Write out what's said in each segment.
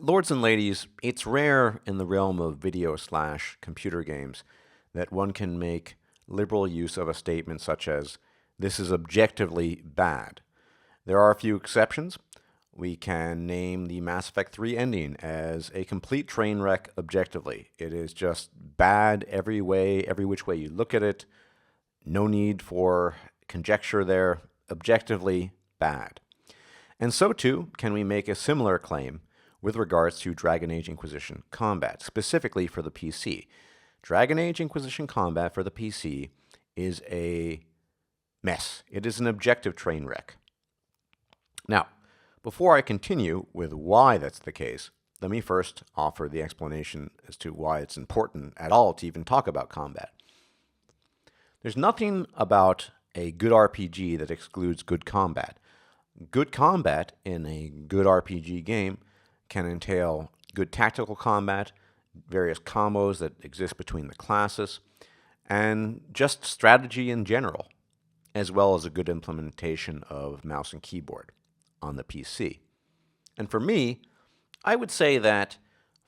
Lords and ladies, it's rare in the realm of video/computer games that one can make liberal use of a statement such as, this is objectively bad. There are a few exceptions. We can name the Mass Effect 3 ending as a complete train wreck objectively. It is just bad every way, every which way you look at it. No need for conjecture there. Objectively bad. And so too can we make a similar claim with regards to Dragon Age Inquisition combat, specifically for the PC. Dragon Age Inquisition combat for the PC is a mess. It is an objective train wreck. Now, before I continue with why that's the case, let me first offer the explanation as to why it's important at all to even talk about combat. There's nothing about a good RPG that excludes good combat. Good combat in a good RPG game can entail good tactical combat, various combos that exist between the classes, and just strategy in general, as well as a good implementation of mouse and keyboard on the PC. And for me, I would say that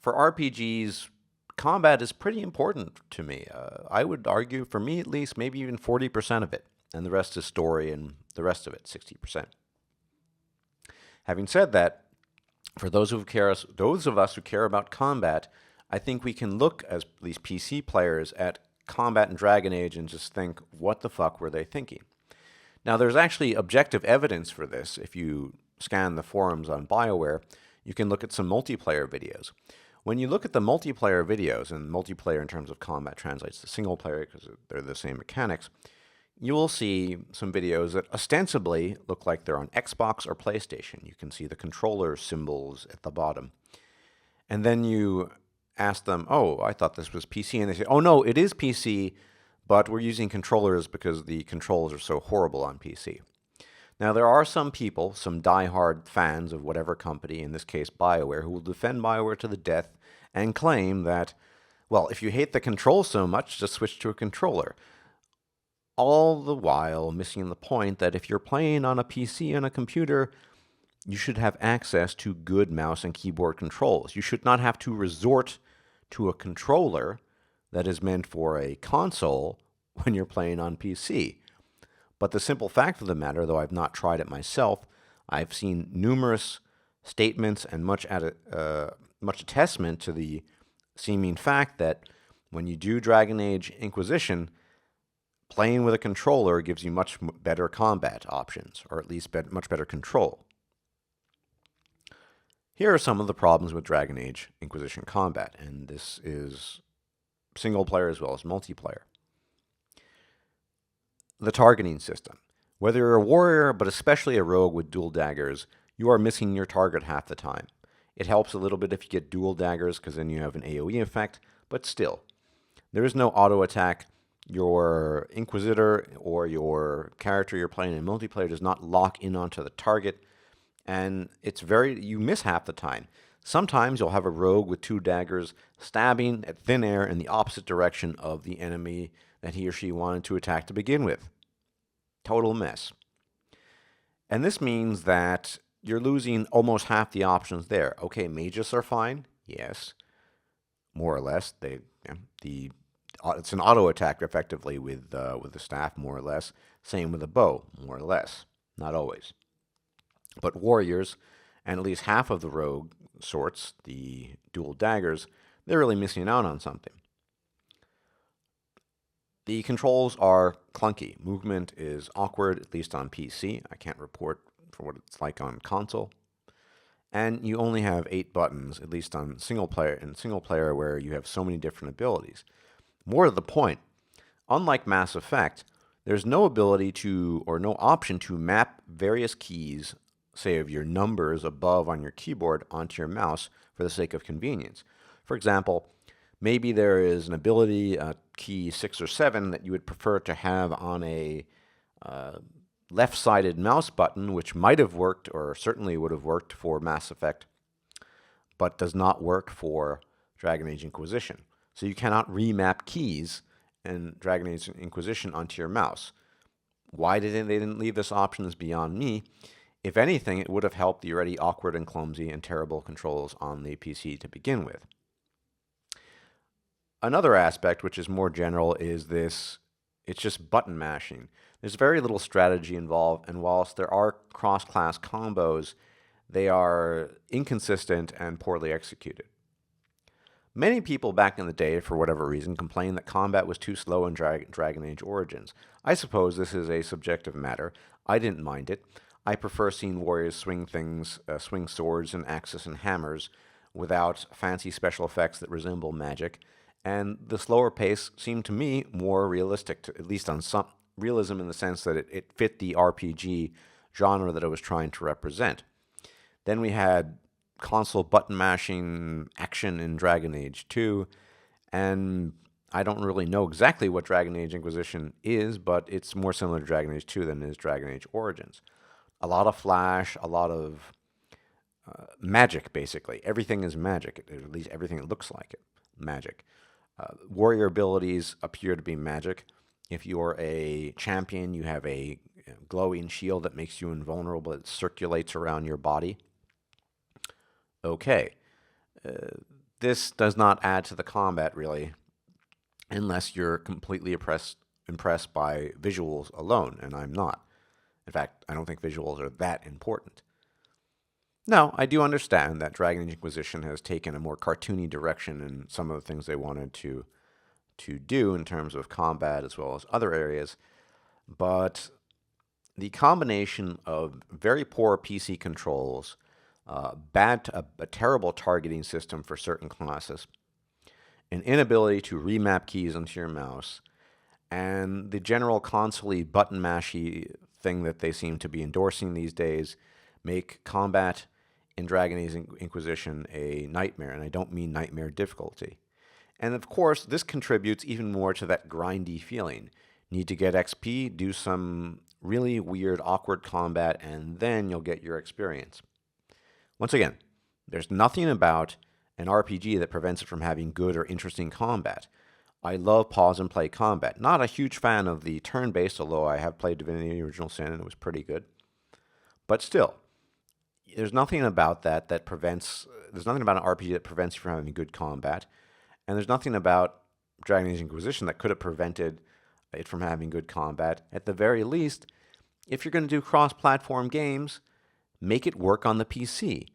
for RPGs, combat is pretty important to me. I would argue, for me at least, maybe even 40% of it, and the rest is story, and the rest of it, 60%. Having said that, for those of us who care about combat, I think we can look, as these PC players, at combat in Dragon Age and just think, what the fuck were they thinking? Now, there's actually objective evidence for this. If you scan the forums on BioWare, you can look at some multiplayer videos. When you look at the multiplayer videos, and multiplayer in terms of combat translates to single player because they're the same mechanics, you will see some videos that ostensibly look like they're on Xbox or PlayStation. You can see the controller symbols at the bottom. And then you ask them, oh, I thought this was PC. And they say, oh, no, it is PC, but we're using controllers because the controls are so horrible on PC. Now, there are some people, some die-hard fans of whatever company, in this case BioWare, who will defend BioWare to the death and claim that, well, if you hate the controls so much, just switch to a controller. All the while missing the point that if you're playing on a PC and a computer, you should have access to good mouse and keyboard controls. You should not have to resort to a controller that is meant for a console when you're playing on PC. But the simple fact of the matter, though I've not tried it myself, I've seen numerous statements and much attestment to the seeming fact that when you do Dragon Age Inquisition, playing with a controller gives you much better combat options, or at least much better control. Here are some of the problems with Dragon Age Inquisition combat, and this is single player as well as multiplayer. The targeting system. Whether you're a warrior, but especially a rogue with dual daggers, you are missing your target half the time. It helps a little bit if you get dual daggers, because then you have an AoE effect, but still. There is no auto attack. Your Inquisitor or your character you're playing in multiplayer does not lock in onto the target, and you miss half the time. Sometimes you'll have a rogue with two daggers stabbing at thin air in the opposite direction of the enemy that he or she wanted to attack to begin with. Total mess. And this means that you're losing almost half the options there. Okay, mages are fine. Yes. More or less. It's an auto attack effectively with the staff, more or less. Same with the bow, more or less. Not always. But warriors, and at least half of the rogue sorts, the dual daggers, they're really missing out on something. The controls are clunky. Movement is awkward, at least on PC. I can't report for what it's like on console. And you only have 8 buttons, at least on single player, where you have so many different abilities. More to the point, unlike Mass Effect, there's no ability to, or no option to map various keys, say of your numbers above on your keyboard, onto your mouse for the sake of convenience. For example, maybe there is an ability, key 6 or 7, that you would prefer to have on a left-sided mouse button, which might have worked, or certainly would have worked for Mass Effect, but does not work for Dragon Age Inquisition. So you cannot remap keys in Dragon Age Inquisition onto your mouse. Why they didn't leave this option is beyond me. If anything, it would have helped the already awkward and clumsy and terrible controls on the PC to begin with. Another aspect, which is more general, is it's just button mashing. There's very little strategy involved, and whilst there are cross-class combos, they are inconsistent and poorly executed. Many people back in the day, for whatever reason, complained that combat was too slow in Dragon Age Origins. I suppose this is a subjective matter. I didn't mind it. I prefer seeing warriors swing swords and axes and hammers without fancy special effects that resemble magic, and the slower pace seemed to me more realistic, at least on some realism in the sense that it fit the RPG genre that I was trying to represent. Then we had console button mashing action in Dragon Age 2, and I don't really know exactly what Dragon Age Inquisition is, but it's more similar to Dragon Age 2 than it is Dragon Age Origins. A lot of flash, a lot of magic, basically. Everything is magic, at least everything that looks like it, magic. Warrior abilities appear to be magic. If you're a champion, you have a glowing shield that makes you invulnerable. It circulates around your body. Okay. This does not add to the combat, really, unless you're completely impressed by visuals alone, and I'm not. In fact, I don't think visuals are that important. Now, I do understand that Dragon Age Inquisition has taken a more cartoony direction in some of the things they wanted to do in terms of combat as well as other areas, but the combination of very poor PC controls, a terrible targeting system for certain classes, an inability to remap keys onto your mouse, and the general console button mashy thing that they seem to be endorsing these days make combat in Dragon Age Inquisition a nightmare, and I don't mean nightmare difficulty. And of course, this contributes even more to that grindy feeling. Need to get XP, do some really weird, awkward combat, and then you'll get your experience. Once again, there's nothing about an RPG that prevents it from having good or interesting combat. I love pause and play combat. Not a huge fan of the turn-based, although I have played Divinity Original Sin and it was pretty good. But still, there's nothing about there's nothing about an RPG that prevents you from having good combat. And there's nothing about Dragon Age Inquisition that could have prevented it from having good combat. At the very least, if you're going to do cross-platform games, make it work on the PC.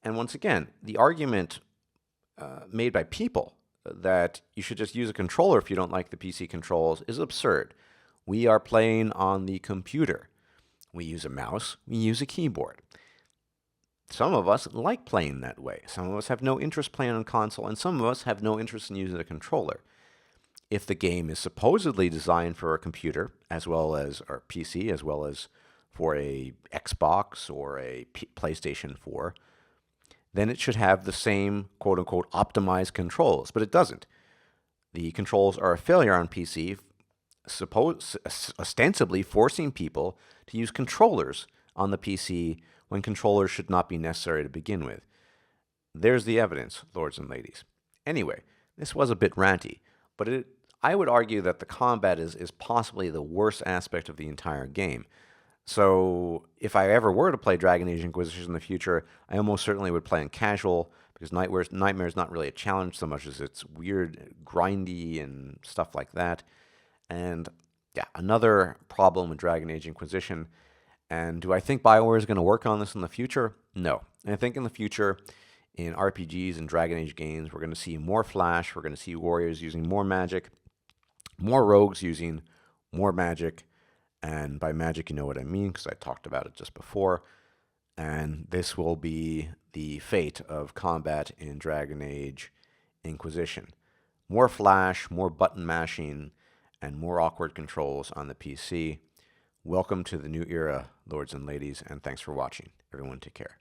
And once again, the argument made by people that you should just use a controller if you don't like the PC controls is absurd. We are playing on the computer. We use a mouse. We use a keyboard. Some of us like playing that way. Some of us have no interest playing on console, and some of us have no interest in using a controller. If the game is supposedly designed for a computer, as well as or PC, as well as for a Xbox or a PlayStation 4, then it should have the same quote-unquote optimized controls, but it doesn't. The controls are a failure on PC, ostensibly forcing people to use controllers on the PC when controllers should not be necessary to begin with. There's the evidence, lords and ladies. Anyway, this was a bit ranty, but I would argue that the combat is possibly the worst aspect of the entire game. So if I ever were to play Dragon Age Inquisition in the future, I almost certainly would play in casual, because Nightmare is not really a challenge so much as it's weird, grindy, and stuff like that. And yeah, another problem with Dragon Age Inquisition. And do I think BioWare is going to work on this in the future? No. And I think in the future, in RPGs and Dragon Age games, we're going to see more flash, we're going to see warriors using more magic, more rogues using more magic, and by magic you know what I mean, because I talked about it just before. And this will be the fate of combat in Dragon Age Inquisition. More flash, more button mashing, and more awkward controls on the PC. Welcome to the new era, lords and ladies, and thanks for watching. Everyone take care.